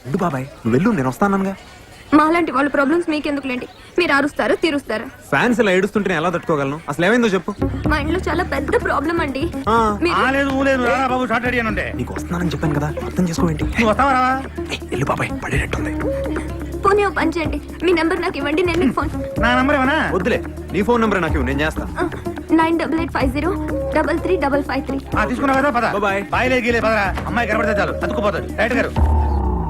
ఉండు బాబాయ్, నువ్వు వెళ్ళు, నేను వస్తానగా. మాలాంటి వాళ్ళ ప్రాబ్లమ్స్ మీకెందుకులేండి, మీరు అరుస్తారు తీరుస్తారు. ఫ్యాన్స్ ఇలా ఏడుస్తుంటే నేను ఎలా తట్టుకోగలను? అసలు ఏమైందో చెప్పు. మా ఇంట్లో చాలా పెద్ద ప్రాబ్లం అండి. ఆ, మీరు ఆ లేదు ఊ లేదు, రారా బాబు షార్ట్ అడిగాను అంటే. నీకు వస్తున్నానని చెప్పాను కదా, అర్థం చేసుకోవేంటి? నువ్వు వస్తావా రావా. వెళ్ళు బాబాయ్, పడేటట్టుంది. పోనీ ఓ పని చేయండి, మీ నెంబర్ నాకు ఇవ్వండి, నేను మీకు ఫోన్. నా నంబర్ ఏమన్నా. వద్దులే, నీ ఫోన్ నెంబర్ నాకు ఇవ్వు, నేను చేస్తా. 9850333353. తీసుకున్నావు కదా, పద. Bye-bye. బాయిలే గీలే పదరా. అమ్మాయి కనబడితే చాలు అతుక్కుపోతాడు. రైట్ గారు.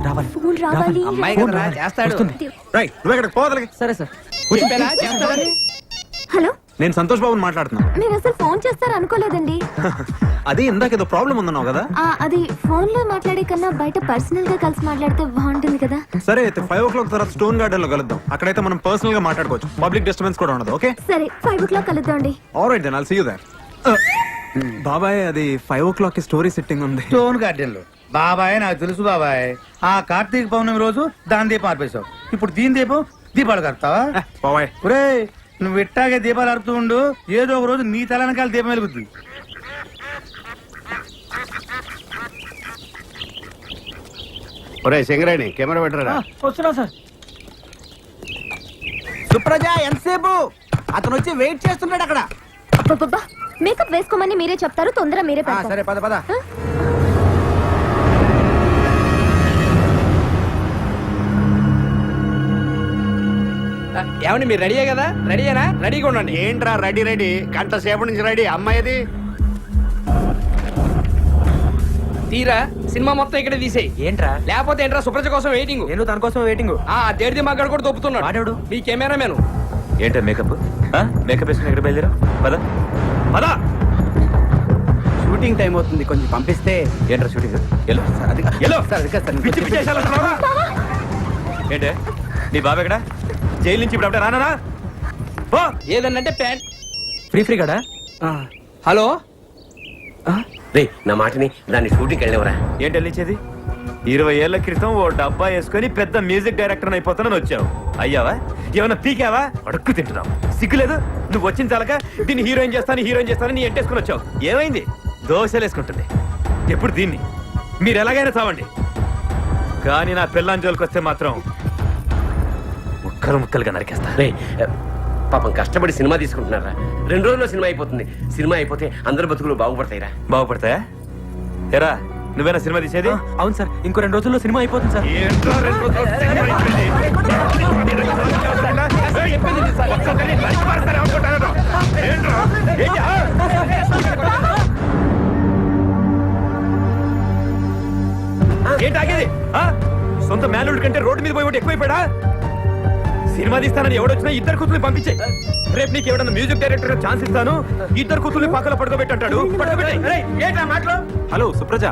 రావాలి. ఫోన్ రావాలి. అమ్మాయి ఫోన్ కదరా, రావాలి. చేస్తాడు. వస్తుంది. రైట్, నువ్వు ఎక్కడికి పోదలకి. సరే సార్. చెప్పారా? చేస్తాడని. హలో, నేను సంతోష్ బాబుని మాట్లాడుతున్నా. మీరు అసలు ఫోన్ చేస్తారు అనుకోలేదండి. అదే ఇందాక ఏదో ప్రాబ్లం ఉందన్నావు కదా. అది ఫోన్ లో మాట్లాడే కన్నా బయట పర్సనల్ గా కలిసి మాట్లాడితే బాగుంటుంది కదా. సరే అయితే 5 o'clock తర్వాత స్టోన్ గార్డెన్ లో కలుద్దాం. అక్కడైతే మనం పర్సనల్ గా మాట్లాడుకోవచ్చు, పబ్లిక్ డిస్టర్బెన్స్ కూడా ఉండదు. ఓకే సరే, 5 o'clock కలుద్దాండి. Alright then I'll see you there. బాబాయ్, అది 5 o'clock కి స్టోరీ సెట్టింగ్ ఉంది. స్టోన్ గార్డెన్ లో. బాబాయ్ నాకు తెలుసు బాబాయ్. ఆ కార్తీక పౌర్ణమి రోజు దాని దీపం ఆర్పేశావు. ఇప్పుడు దీని దీపం దీపాలు కడతావా? బాబాయ్, ఒరే నువ్వు ఇట్టాగే దీపాలు అరుపుతూ ఉండు, ఏదో ఒక రోజు నీ తలనకాల దీపం వెలుగుద్ది. ఒరే సింగరేణి కెమెరా పెట్టరా. వస్తున్నా సార్. సుప్రజ ఎంతసేపు? అతను వచ్చి వెయిట్ చేస్తున్నాడు అక్కడ. అబ్బబ్బబ్బా, మేకప్ వేసుకోమని మీరే చెప్తారు, తొందర మీరే పెడతారు. సరే పద పద. ఏమండి మీరు రెడీయే కదా? రెడీయేనా? రెడీగా ఉండండి. ఏంట్రా రెడీ రెడీ, గంట సేపటి నుంచి రెడీ. అమ్మాయిది తీరా సినిమా మొత్తం ఇక్కడ తీసేయి. ఏంట్రా? లేకపోతే ఏంట్రా సుప్రజ కోసం వెయిటింగ్. నేను తన కోసం వెయిటింగ్. తేడిది మాట్లాడు కూడా దొప్పుతున్నాడు. వాడెవడు? మీ కెమెరామెన్. ఏంటో మేకప్ మేకప్ వేసుకుని ఎక్కడ బయలుదేరా? పద పద. షూటింగ్ టైం అవుతుంది, కొంచెం పంపిస్తే. ఏంట్రా షూటింగ్? ఎల్లో ఎల్లో పిచ్చి పిచ్చి వేషాలు వేస్తున్నావా? ఏంటే నీ బాబు ఎక్కడ? జైలు నుంచి ఇప్పుడు అప్పుడే రానా? పో. ఏదన్నంటే ప్యాంట్ ఫ్రీ కదా. హలో. రే నా మాటని దాన్ని షూటింగ్కి వెళ్ళేవరా? ఏంటి వెళ్ళించేది? 20 ఏళ్ల క్రితం ఓ డబ్బా వేసుకొని పెద్ద మ్యూజిక్ డైరెక్టర్ అయిపోతానని వచ్చావు. అయ్యావా? ఏమన్నా పీకావా? అడుక్కు తింటున్నావు. సిగ్గులేదు? నువ్వు వచ్చిన చాలక దీన్ని హీరోయిన్ చేస్తాను నీ ఎంటేసుకుని వచ్చావు. ఏమైంది? దోశలు వేసుకుంటుంది. ఎప్పుడు దీన్ని మీరు ఎలాగైనా చావండి, కానీ నా పిల్లని జోలికి వస్తే మాత్రం ముక్కలుగా నరికేస్తా. రే పాపం కష్టపడి సినిమా తీసుకుంటున్నారా? 2 రోజుల్లో సినిమా అయిపోతుంది. సినిమా అయిపోతే అందరి బతుకులు బాగుపడతాయిరా. బాగుపడతాయా? ఎరా నువ్వేనా సినిమా తీసేది? అవును సార్, ఇంకో 2 రోజుల్లో సినిమా అయిపోతుంది సార్. ఏంట్రా 2 రోజుల్లో సినిమా అయిపోయింది? ఒక్కొక్కరిని నరికి పారేస్తారు అనుకుంటారా? ఏంట్రా? ఏంటి? ఏంటి ఆగేది? సొంత మేనల్లుడి కంటే రోడ్డు మీద పోయి ఎక్కువైపోయాడా? సినిమా తీస్తానని ఎవడొచ్చినా 2 కూతుర్ని పంపించే. రేపు నీకు ఎవడన్నా మ్యూజిక్ డైరెక్టర్ ఛాన్స్ ఇస్తాను, 2 కూతుర్ని పక్కన పడుకోబెట్టాడు. హలో సుప్రజ.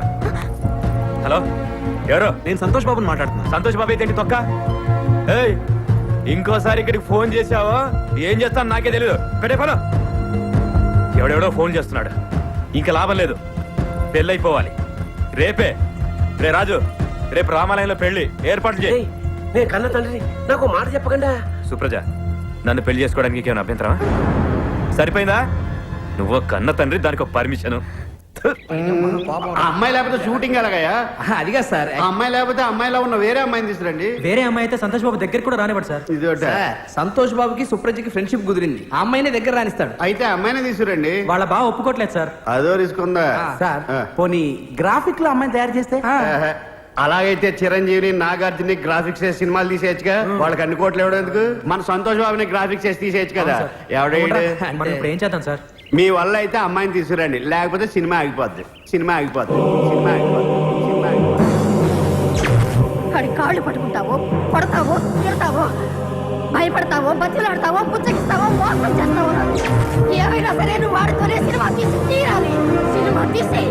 హలో ఎవరో? నేను సంతోష్ బాబుని మాట్లాడుతున్నా. సంతోష్ బాబు అయితే ఏంటి తొక్క? ఏయ్ ఇంకోసారి ఇక్కడికి ఫోన్ చేసావో ఏం చేస్తాను నాకే తెలియదు. పెట్టే ఫోన్. ఎవడెవడో ఫోన్ చేస్తున్నాడు. ఇంకా లాభం లేదు, పెళ్ళైపోవాలి రేపే. రే రాజు, రేపు రామాలయంలో పెళ్లి ఏర్పాట్లు చేయి. నేను కన్న తండ్రి, నాకు మాట చెప్పకుండా. సుప్రజ, నన్ను పెళ్లి చేసుకోవడానికి ఏమైనా అభ్యంతరమా? సరిపోయిందా? నువ్వు కన్న తండ్రి, దానికి ఒక పర్మిషన్. ఆ అమ్మాయి లేకపోతే షూటింగ్ ఎలాగయ్యా? అదిగా సార్. ఆ అమ్మాయి లేకపోతే అమ్మాయిలా ఉన్న వేరే అమ్మాయిని తీసుకురండి. వేరే అమ్మాయి అయితే సంతోష్ బాబు దగ్గర కూడా రానివ్వడు సార్. ఇది ఒకటే. సంతోష్ బాబుకి సుప్రజకి ఫ్రెండ్షిప్ కుదిరింది. ఆ అమ్మాయిని దగ్గర రానిస్తాడు. అయితే అమ్మాయినే తీసుకురండి. వాళ్ళ బావ ఒప్పుకోవట్లేదు సార్. అదో రిస్క్ ఉందా? సార్ పోనీ గ్రాఫిక్ లో అమ్మాయిని తయారు చేస్తే. అలాగైతే చిరంజీవిని నాగార్జుని గ్రాఫిక్స్ చేసి సినిమాలు తీసేయచ్చుగా వాళ్ళకి అన్ని కోట్లు ఇవ్వడం ఎందుకు మన సంతోష్ బాబుని గ్రాఫిక్స్ చేసి తీసేయచ్చు కదా ఎవడైతే మనం ఇప్పుడు ఏం చేద్దాం సార్? మీ వల్ల అయితే అమ్మాయిని తీసుకురండి లేకపోతే సినిమా ఆగిపోద్ది సినిమా ఆగిపోద్ది సినిమా ఆగిపోద్ది సినిమా ఆగిపోద్ది వాడి కాళ్ళు పట్టుకుంటావో కొడతావో తిడతావో భయపడతావో బతిలాడతావో పుచ్చగిస్తావో మోసం చేస్తావో ఏమైనా సరే నువ్వు వాడితోనే సినిమా తీసి తీరాలి. సినిమా తీసి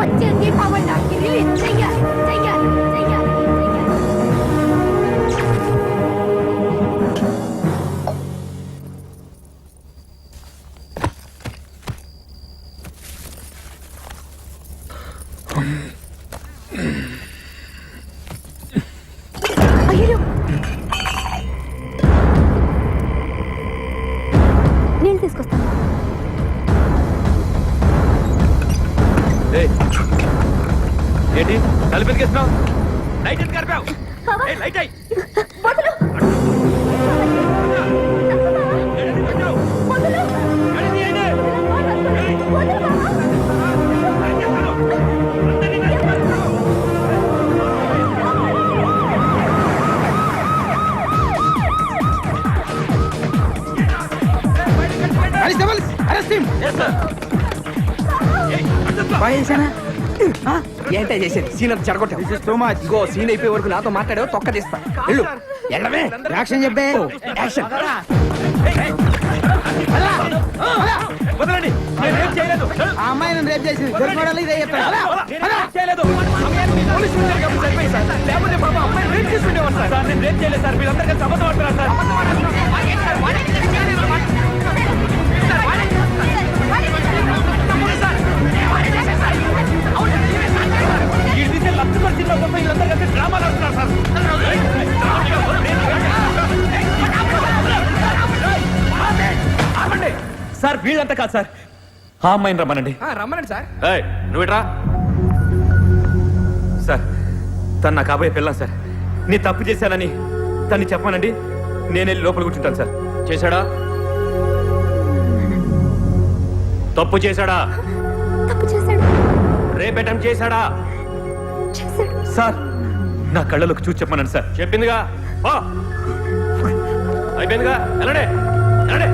వచ్చే దీపావళి నాటికి రిలీజ్ చెయ్యాలి చెయ్యాలి చెయ్యాలి చెయ్యాలి. అయ్యో నేను తీసుకొస్తాను. ఏంటి తలుపు ఎత్తుకేస్తున్నావు? లైట్ ఎందుకు కరిపావు? లైట్ అయ్యి వదలు. వదలు. వదలు బాబా. ఏంటే చేసేది సీన్ అంతా చెడగొట్టావు. ఇగో సీన్ అయిపోయే వరకు నాతో మాట్లాడావు తొక్క తీస్తా. వెళ్ళు వెళ్ళవే. యాక్షన్ చెప్పే. యాక్షన్. వదలండి, నేను ఏం చేయలేదు. ఆ అమ్మాయి నన్ను రేప్ చేసింది. దొరికినోడల్లా ఇదే చెప్తాడు. నేను ఏం చేయలేదు. అమ్మాయిని పోలీసు ఉన్నారు కాబట్టి సరిపోయింది సార్. లేకపోతే పాప అమ్మాయిని రేప్ చేసుకునేవారు సార్. నేను రేప్ చేయలేదు సార్. వీళ్ళందరూ కలిసి అబద్ధం ఆడుతున్నారు సార్. వీళ్ళు తీసే లక్ష సినిమా కోసం వీళ్ళందరూ కలిసి డ్రామాలు ఆడుతున్నారు సార్. ఆపండి సార్, వీళ్ళంతా కాదు సార్. ఆ అమ్మాయిని రమ్మనండి. రమ్మనండి సార్. నువ్వుట్రా సార్. తను నా కాబోయే పిల్లం సార్. నేను తప్పు చేశానని తన్ని చెప్పానండి. నేను వెళ్ళి లోపల కూర్చుంటాను సార్. చేశాడా? తప్పు చేశాడా? తప్పు చేశాడు. రేపు అటెంప్ట్ చేశాడా? చేశాడు. సార్ నా కళ్ళలోకి చూసి చెప్పమనండి సార్. చెప్పిందిగా పో. అయిపోయిందిగా, వెళ్ళండి వెళ్ళండి.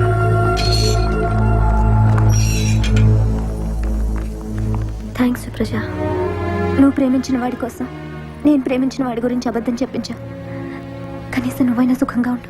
థ్యాంక్స్ సుప్రజ. నువ్వు ప్రేమించిన వాడి కోసం నేను ప్రేమించిన వాడి గురించి అబద్ధం చెప్పించా. కనీసం నువ్వైనా సుఖంగా ఉండు.